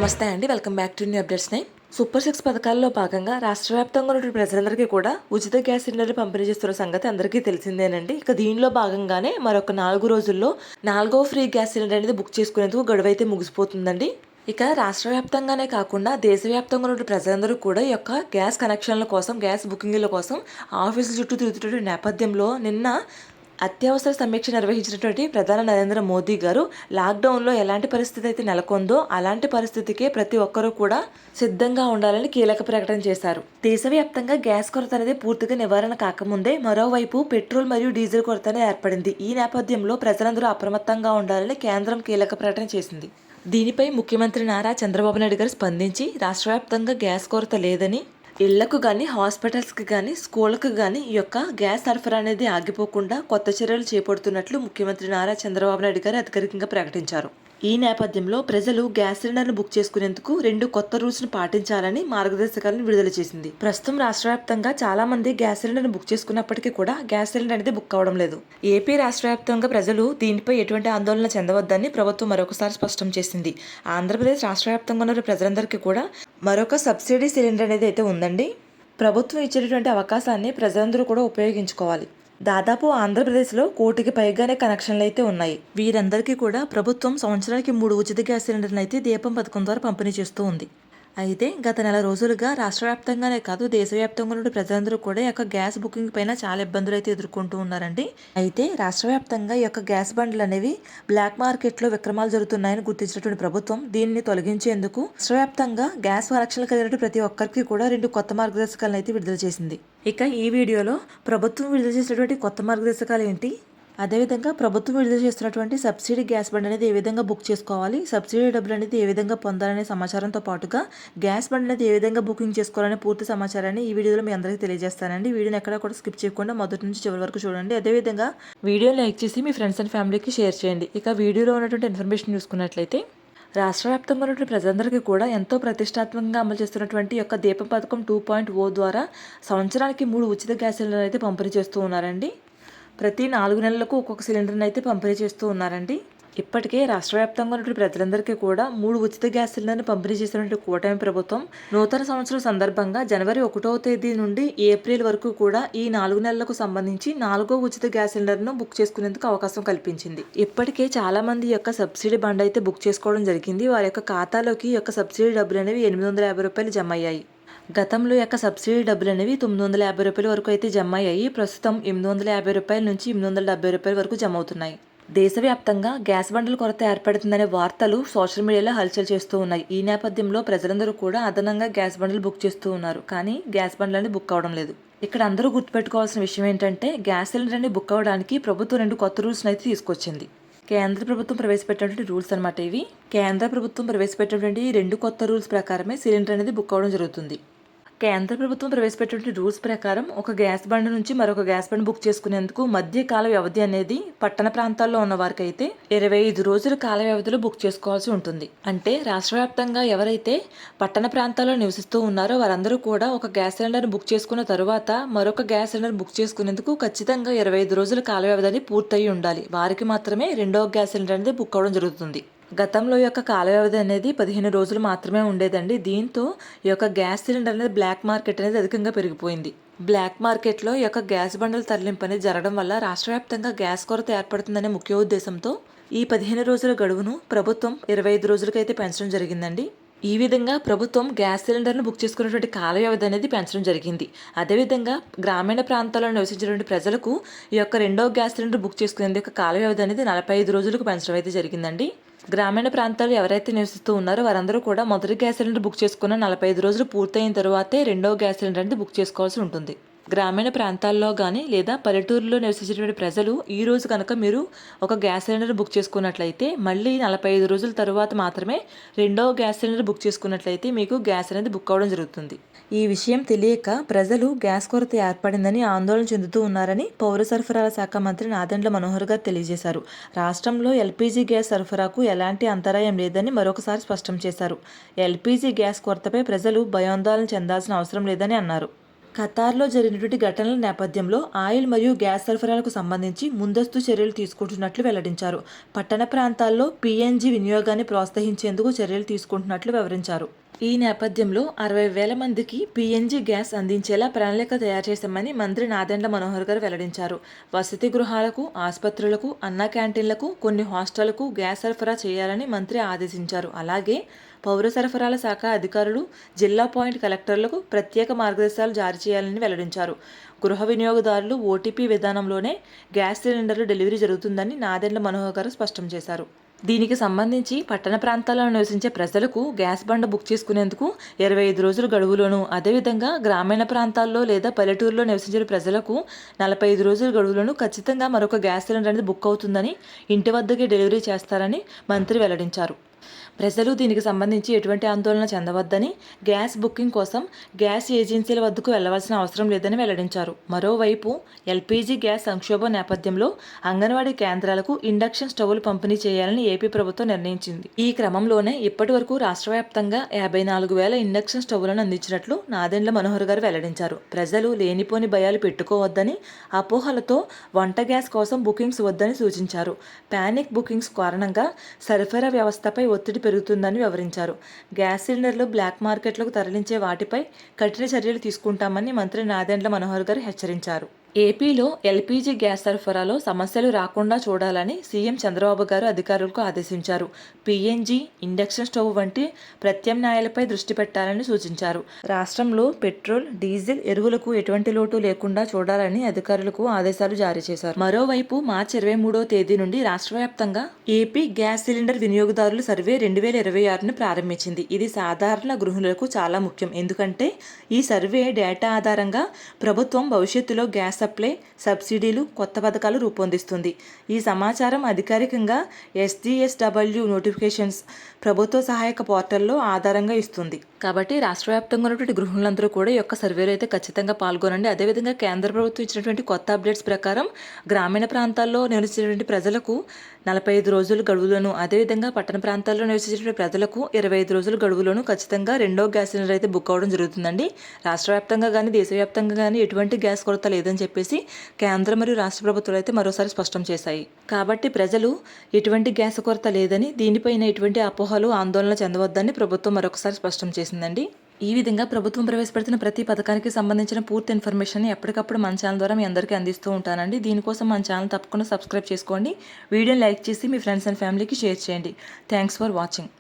నమస్తే అండి, welcome back to new updates nine. Super six పథకాల్లో భాగంగా రాష్ట్ర వ్యాప్తంగా ఉన్న ప్రజలందరికీ కూడా ఉచిత గ్యాస్ సిలిండర్లు పంపిణీ చేస్తున్న సంగతి అందరికీ తెలిసిందేనండి. ఇక దీనిలో భాగంగానే మరొక 4 రోజుల్లో 4వ ఫ్రీ గ్యాస్ సిలిండర్ అనేది బుక్ చేసుకునేందుకు గడువు అయితే ముగిసిపోతుందండి. ఇక రాష్ట్ర వ్యాప్తంగానే కాకుండా దేశవ్యాప్తంగా ఉన్న ప్రజలందరూ కూడా ఈ యొక్క గ్యాస్ కనెక్షన్ల కోసం, గ్యాస్ బుకింగ్ల కోసం ఆఫీసుల చుట్టూ తిరుగుతున్న నేపథ్యంలో నిన్న అత్యవసర సమీక్ష నిర్వహించినటువంటి ప్రధాని నరేంద్ర మోదీ గారు లాక్డౌన్లో ఎలాంటి పరిస్థితి అయితే నెలకొందో అలాంటి పరిస్థితికే ప్రతి ఒక్కరూ కూడా సిద్ధంగా ఉండాలని కీలక ప్రకటన చేశారు. దేశవ్యాప్తంగా గ్యాస్ కొరత అనేది పూర్తిగా నివారణ కాకముందే మరోవైపు పెట్రోల్ మరియు డీజిల్ కొరత అనేది ఏర్పడింది. ఈ నేపథ్యంలో ప్రజలందరూ అప్రమత్తంగా ఉండాలని కేంద్రం కీలక ప్రకటన చేసింది. దీనిపై ముఖ్యమంత్రి నారా చంద్రబాబు నాయుడు గారు స్పందించి రాష్ట్ర వ్యాప్తంగా గ్యాస్ కొరత లేదని, ఇళ్లకు కానీ, హాస్పిటల్స్కి కానీ, స్కూళ్ళకు కానీ ఈ యొక్క గ్యాస్ సరఫరా అనేది ఆగిపోకుండా కొత్త చర్యలు చేపడుతున్నట్లు ముఖ్యమంత్రి నారా చంద్రబాబు నాయుడు గారు అధికారికంగా ప్రకటించారు. ఈ నేపథ్యంలో ప్రజలు గ్యాస్ సిలిండర్ను బుక్ చేసుకునేందుకు 2 కొత్త రూల్స్ను పాటించాలని మార్గదర్శకాలను విడుదల చేసింది. ప్రస్తుతం రాష్ట్ర వ్యాప్తంగా చాలా మంది గ్యాస్ సిలిండర్ను బుక్ చేసుకున్నప్పటికీ కూడా గ్యాస్ సిలిండర్ అనేది బుక్ అవడం లేదు. ఏపీ రాష్ట్ర వ్యాప్తంగా ప్రజలు దీనిపై ఎటువంటి ఆందోళన చెందవద్దని ప్రభుత్వం మరొకసారి స్పష్టం చేసింది. ఆంధ్రప్రదేశ్ రాష్ట్ర వ్యాప్తంగా ఉన్న ప్రజలందరికీ కూడా మరొక సబ్సిడీ సిలిండర్ అనేది అయితే ఉందండి. ప్రభుత్వం ఇచ్చేటటువంటి అవకాశాన్ని ప్రజలందరూ కూడా ఉపయోగించుకోవాలి. దాదాపు ఆంధ్రప్రదేశ్లో 1 కోటికి పైగానే కనెక్షన్లు అయితే ఉన్నాయి. వీరందరికీ కూడా ప్రభుత్వం సంవత్సరానికి 3 ఉచిత గ్యాస్ సిలిండర్లు అయితే దీపం పథకం ద్వారా పంపిణీ చేస్తూ ఉంది. అయితే గత నెల రోజులుగా రాష్ట్ర వ్యాప్తంగానే కాదు దేశవ్యాప్తంగా ఉన్న ప్రజలందరూ కూడా ఈ యొక్క గ్యాస్ బుకింగ్ పైన చాలా ఇబ్బందులు అయితే ఎదుర్కొంటూ ఉన్నారండి. అయితే రాష్ట్ర వ్యాప్తంగా ఈ యొక్క గ్యాస్ బండ్లు అనేవి బ్లాక్ మార్కెట్లో విక్రమాలు జరుగుతున్నాయని గుర్తించినటువంటి ప్రభుత్వం దీన్ని తొలగించేందుకు రాష్ట్ర వ్యాప్తంగా గ్యాస్ కనెక్షన్లు కలిగినటువంటి ప్రతి ఒక్కరికి కూడా 2 కొత్త మార్గదర్శకాలను అయితే విడుదల చేసింది. ఇక ఈ వీడియోలో ప్రభుత్వం విడుదల చేసినటువంటి కొత్త మార్గదర్శకాలు ఏంటి, అదేవిధంగా ప్రభుత్వం విడుదల చేస్తున్నటువంటి సబ్సిడీ గ్యాస్ బండ్ అనేది ఏ విధంగా బుక్ చేసుకోవాలి, సబ్సిడీ డబ్బులు అనేది ఏ విధంగా పొందాలనే సమాచారంతో పాటుగా గ్యాస్ బండ్ అనేది ఏ విధంగా బుకింగ్ చేసుకోవాలనే పూర్తి సమాచారాన్ని ఈ వీడియోలో మీ అందరికీ తెలియజేస్తానండి. వీడియోని ఎక్కడ కూడా స్కిప్ చేయకుండా మొదటి నుంచి చివరి వరకు చూడండి. అదేవిధంగా వీడియోని లైక్ చేసి మీ ఫ్రెండ్స్ అండ్ ఫ్యామిలీకి షేర్ చేయండి. ఇక వీడియోలో ఉన్నటువంటి ఇన్ఫర్మేషన్ చూసుకున్నట్లయితే రాష్ట్ర వ్యాప్తంగా ఉన్నటువంటి ప్రజలందరికీ కూడా ఎంతో ప్రతిష్టాత్మకంగా అమలు చేస్తున్నటువంటి యొక్క దీపం పథకం 2.0 ద్వారా సంవత్సరానికి 3 ఉచిత గ్యాస్ సిలిండర్లు అయితే పంపిణీ చేస్తూ ఉన్నారండి. ప్రతి 4 నెలలకు ఒక్కొక్క సిలిండర్ని అయితే పంపిణీ చేస్తూ ఉన్నారండి. ఇప్పటికే రాష్ట్ర వ్యాప్తంగా ఉన్నటువంటి ప్రజలందరికీ కూడా 3 ఉచిత గ్యాస్ సిలిండర్ని పంపిణీ చేసినటువంటి కూటమి ప్రభుత్వం నూతన సంవత్సరం సందర్భంగా జనవరి 1వ తేదీ నుండి ఏప్రిల్ వరకు కూడా ఈ 4 నెలలకు సంబంధించి 4వ ఉచిత గ్యాస్ సిలిండర్ను బుక్ చేసుకునేందుకు అవకాశం కల్పించింది. ఇప్పటికే చాలా మంది యొక్క సబ్సిడీ బండ్ అయితే బుక్ చేసుకోవడం జరిగింది. వారి యొక్క ఖాతాలోకి యొక్క సబ్సిడీ డబ్బులు అనేవి 850 రూపాయలు జమ అయ్యాయి. గతంలో యొక్క సబ్సిడీ డబ్బులు అనేవి 950 రూపాయల వరకు అయితే జమ అయ్యాయి. ప్రస్తుతం 850 రూపాయల నుంచి 870 రూపాయల వరకు జమ అవుతున్నాయి. దేశవ్యాప్తంగా గ్యాస్ బండ్ల కొరత ఏర్పడుతుందనే వార్తలు సోషల్ మీడియాలో హల్చల్ చేస్తూ ఉన్నాయి. ఈ నేపథ్యంలో ప్రజలందరూ కూడా అదనంగా గ్యాస్ బండ్లు బుక్ చేస్తూ ఉన్నారు. కానీ గ్యాస్ బండ్లని బుక్ అవడం లేదు. ఇక్కడ అందరూ గుర్తుపెట్టుకోవాల్సిన విషయం ఏంటంటే గ్యాస్ సిలిండర్ని బుక్ అవ్వడానికి ప్రభుత్వం 2 కొత్త రూల్స్ అయితే తీసుకొచ్చింది. కేంద్ర ప్రభుత్వం ప్రవేశపెట్టినటువంటి రూల్స్ అనమాట ఇవి. కేంద్ర ప్రభుత్వం ప్రవేశపెట్టినటువంటి 2 కొత్త రూల్స్ ప్రకారమే సిలిండర్ అనేది బుక్ అవ్వడం జరుగుతుంది. కేంద్ర ప్రభుత్వం ప్రవేశపెట్టిన రూల్స్ ప్రకారం ఒక గ్యాస్ బండ్ నుంచి మరొక గ్యాస్ బండ్ బుక్ చేసుకునేందుకు మధ్యకాల వ్యవధి అనేది పట్టణ ప్రాంతాల్లో ఉన్న వారికి అయితే 25 రోజుల కాల వ్యవధిలో బుక్ చేసుకోవాల్సి ఉంటుంది. అంటే రాష్ట్ర వ్యాప్తంగా ఎవరైతే పట్టణ ప్రాంతాల్లో నివసిస్తూ ఉన్నారో వారందరూ కూడా ఒక గ్యాస్ సిలిండర్ బుక్ చేసుకున్న తరువాత మరొక గ్యాస్ సిలిండర్ బుక్ చేసుకునేందుకు ఖచ్చితంగా 25 రోజుల కాల వ్యవధి పూర్తయి ఉండాలి. వారికి మాత్రమే 2వ గ్యాస్ సిలిండర్ అనేది బుక్ అవడం జరుగుతుంది. గతంలో యొక్క కాల వ్యవధి అనేది 15 రోజులు మాత్రమే ఉండేదండి. దీంతో ఈ యొక్క గ్యాస్ సిలిండర్ అనేది బ్లాక్ మార్కెట్ అనేది అధికంగా పెరిగిపోయింది. బ్లాక్ మార్కెట్లో ఈ యొక్క గ్యాస్ బండల తరలింపు అనేది జరగడం వల్ల రాష్ట్ర వ్యాప్తంగా గ్యాస్ కొరత ఏర్పడుతుందనే ముఖ్య ఉద్దేశంతో ఈ 15 రోజుల గడువును ప్రభుత్వం 25 రోజులకైతే పెంచడం జరిగిందండి. ఈ విధంగా ప్రభుత్వం గ్యాస్ సిలిండర్ను బుక్ చేసుకునేటువంటి కాల వ్యవధి అనేది పెంచడం జరిగింది. అదేవిధంగా గ్రామీణ ప్రాంతాల్లో నివసించేటువంటి ప్రజలకు ఈ యొక్క 2వ గ్యాస్ సిలిండర్ బుక్ చేసుకునేందుకు కాల వ్యవధి అనేది 45 రోజులకు పెంచడం అయితే జరిగిందండి. గ్రామీణ ప్రాంతాలు ఎవరైతే నివసిస్తూ ఉన్నారో వారందరూ కూడా మొదటి గ్యాస్ సిలిండర్ బుక్ చేసుకున్న 45 రోజులు పూర్తయిన తర్వాతే 2వ గ్యాస్ సిలిండర్ అనేది బుక్ చేసుకోవాల్సి ఉంటుంది. గ్రామీణ ప్రాంతాల్లో కానీ లేదా పల్లెటూరులో నివసించేటువంటి ప్రజలు ఈ రోజు కనుక మీరు ఒక గ్యాస్ సిలిండర్ బుక్ చేసుకున్నట్లయితే మళ్ళీ 45 రోజుల తర్వాత మాత్రమే 2వ గ్యాస్ సిలిండర్ బుక్ చేసుకున్నట్లయితే మీకు గ్యాస్ అనేది బుక్ అవ్వడం జరుగుతుంది. ఈ విషయం తెలియక ప్రజలు గ్యాస్ కొరత ఏర్పడిందని ఆందోళన చెందుతూ ఉన్నారని పౌర సరఫరాల శాఖ మంత్రి నాదెండ్ల మనోహర్ గారు తెలియజేశారు. రాష్ట్రంలో ఎల్పీజీ గ్యాస్ సరఫరాకు ఎలాంటి అంతరాయం లేదని మరొకసారి స్పష్టం చేశారు. ఎల్పీజీ గ్యాస్ కొరతపై ప్రజలు భయాందోళన చెందాల్సిన అవసరం లేదని అన్నారు. ఖతార్లో జరిగినటువంటి ఘటనల నేపథ్యంలో ఆయిల్ మరియు గ్యాస్ సరఫరాలకు సంబంధించి ముందస్తు చర్యలు తీసుకుంటున్నట్లు వెల్లడించారు. పట్టణ ప్రాంతాల్లో పీఎన్జీ వినియోగాన్ని ప్రోత్సహించేందుకు చర్యలు తీసుకుంటున్నట్లు వివరించారు. ఈ నేపథ్యంలో 60,000 మందికి పీఎన్జీ గ్యాస్ అందించేలా ప్రణాళిక తయారు చేశామని మంత్రి నాదెండ్ల మనోహర్ గారు వెల్లడించారు. వసతి గృహాలకు, ఆసుపత్రులకు, అన్న క్యాంటీన్లకు, కొన్ని హాస్టళ్లకు గ్యాస్ సరఫరా చేయాలని మంత్రి ఆదేశించారు. అలాగే పౌర సరఫరాల శాఖ అధికారులు, జిల్లా పాయింట్ కలెక్టర్లకు ప్రత్యేక మార్గదర్శకాలు జారీ చేయాలని వెల్లడించారు. గృహ వినియోగదారులు ఓటీపీ విధానంలోనే గ్యాస్ సిలిండర్లు డెలివరీ జరుగుతుందని నాదెండ్ల మనోహర్ గారు స్పష్టం చేశారు. దీనికి సంబంధించి పట్టణ ప్రాంతాల్లో నివసించే ప్రజలకు గ్యాస్ బండ బుక్ చేసుకునేందుకు 25 రోజుల గడువులోను, అదేవిధంగా గ్రామీణ ప్రాంతాల్లో లేదా పల్లెటూరులో నివసించే ప్రజలకు 45 రోజుల గడువులోను ఖచ్చితంగా మరొక గ్యాస్ సిలిండర్ అనేది బుక్ అవుతుందని, ఇంటి వద్దకే డెలివరీ చేస్తారని మంత్రి వెల్లడించారు. ప్రజలు దీనికి సంబంధించి ఎటువంటి ఆందోళన చెందవద్దని, గ్యాస్ బుకింగ్ కోసం గ్యాస్ ఏజెన్సీల వద్దకు వెళ్లవలసిన అవసరం లేదని వెల్లడించారు. మరోవైపు ఎల్పీజీ గ్యాస్ సంక్షోభం నేపథ్యంలో అంగన్వాడీ కేంద్రాలకు ఇండక్షన్ స్టవ్లు పంపిణీ చేయాలని ఏపీ ప్రభుత్వం నిర్ణయించింది. ఈ క్రమంలోనే ఇప్పటి వరకు రాష్ట్ర వ్యాప్తంగా 54,000 ఇండక్షన్ స్టవ్లను అందించినట్లు నాదెండ్ల మనోహర్ గారు వెల్లడించారు. ప్రజలు లేనిపోని భయాలు పెట్టుకోవద్దని, అపోహలతో వంట గ్యాస్ కోసం బుకింగ్స్ వద్దని సూచించారు. పానిక్ బుకింగ్స్ కారణంగా సరఫరా వ్యవస్థపై ఒత్తిడి పెరుగుతుందని వివరించారు. గ్యాస్ సిలిండర్లు బ్లాక్ మార్కెట్లకు తరలించే వాటిపై కఠిన చర్యలు తీసుకుంటామని మంత్రి నాదెండ్ల మనోహర్ గారు హెచ్చరించారు. ఏపీలో ఎల్పీజీ గ్యాస్ సరఫరాలో సమస్యలు రాకుండా చూడాలని సీఎం చంద్రబాబు గారు అధికారులకు ఆదేశించారు. పీఎన్జీ, ఇండక్షన్ స్టవ్ వంటి ప్రత్యామ్నాయాలపై దృష్టి పెట్టాలని సూచించారు. రాష్ట్రంలో పెట్రోల్, డీజిల్, ఎరువులకు ఎటువంటి లోటు లేకుండా చూడాలని అధికారులకు ఆదేశాలు జారీ చేశారు. మరోవైపు మార్చి 23వ తేదీ నుండి రాష్ట్ర వ్యాప్తంగా ఏపీ గ్యాస్ సిలిండర్ వినియోగదారుల సర్వే 2026ను ప్రారంభించింది. ఇది సాధారణ గృహిణులకు చాలా ముఖ్యం. ఎందుకంటే ఈ సర్వే డేటా ఆధారంగా ప్రభుత్వం భవిష్యత్తులో గ్యాస్ సప్లై, సబ్సిడీలు, కొత్త పథకాలు రూపొందిస్తుంది. ఈ సమాచారం అధికారికంగా SGSW నోటిఫికేషన్స్, ప్రభుత్వ సహాయక పోర్టల్లో ఆధారంగా ఇస్తుంది. కాబట్టి రాష్ట్ర వ్యాప్తంగా ఉన్నటువంటి గృహిణులందరూ కూడా ఈ యొక్క సర్వేలో అయితే ఖచ్చితంగా పాల్గొనండి. అదేవిధంగా కేంద్ర ప్రభుత్వం ఇచ్చినటువంటి కొత్త అప్డేట్స్ ప్రకారం గ్రామీణ ప్రాంతాల్లో నివసించేటువంటి ప్రజలకు 45 రోజుల గడువులోను, అదేవిధంగా పట్టణ ప్రాంతాల్లో నివసించే ప్రజలకు 25 రోజుల గడువులోను ఖచ్చితంగా రెండో గ్యాస్ సిలిండర్ అయితే బుక్ అవ్వడం జరుగుతుందండి. రాష్ట్ర వ్యాప్తంగా కానీ దేశవ్యాప్తంగా కానీ ఎటువంటి గ్యాస్ కొరత లేదని చెప్పేసి కేంద్ర మరియు రాష్ట్ర ప్రభుత్వాలు అయితే మరోసారి స్పష్టం చేశాయి. కాబట్టి ప్రజలు ఎటువంటి గ్యాస్ కొరత లేదని, దీనిపైన ఎటువంటి అపోహలు, ఆందోళన చెందవద్దని ప్రభుత్వం మరొకసారి స్పష్టం చేసిందండి. ఈ విధంగా ప్రభుత్వం ప్రవేశపెడుతున్న ప్రతి పథకానికి సంబంధించిన పూర్తి ఇన్ఫర్మేషన్ ఎప్పటికప్పుడు మన ఛానల్ ద్వారా మీ అందరికీ అందిస్తూ ఉంటానండి. దీనికోసం మన ఛానల్ తప్పకుండా సబ్స్క్రైబ్ చేసుకోండి. వీడియోని లైక్ చేసి మీ ఫ్రెండ్స్ అండ్ ఫ్యామిలీకి షేర్ చేయండి. Thanks for watching.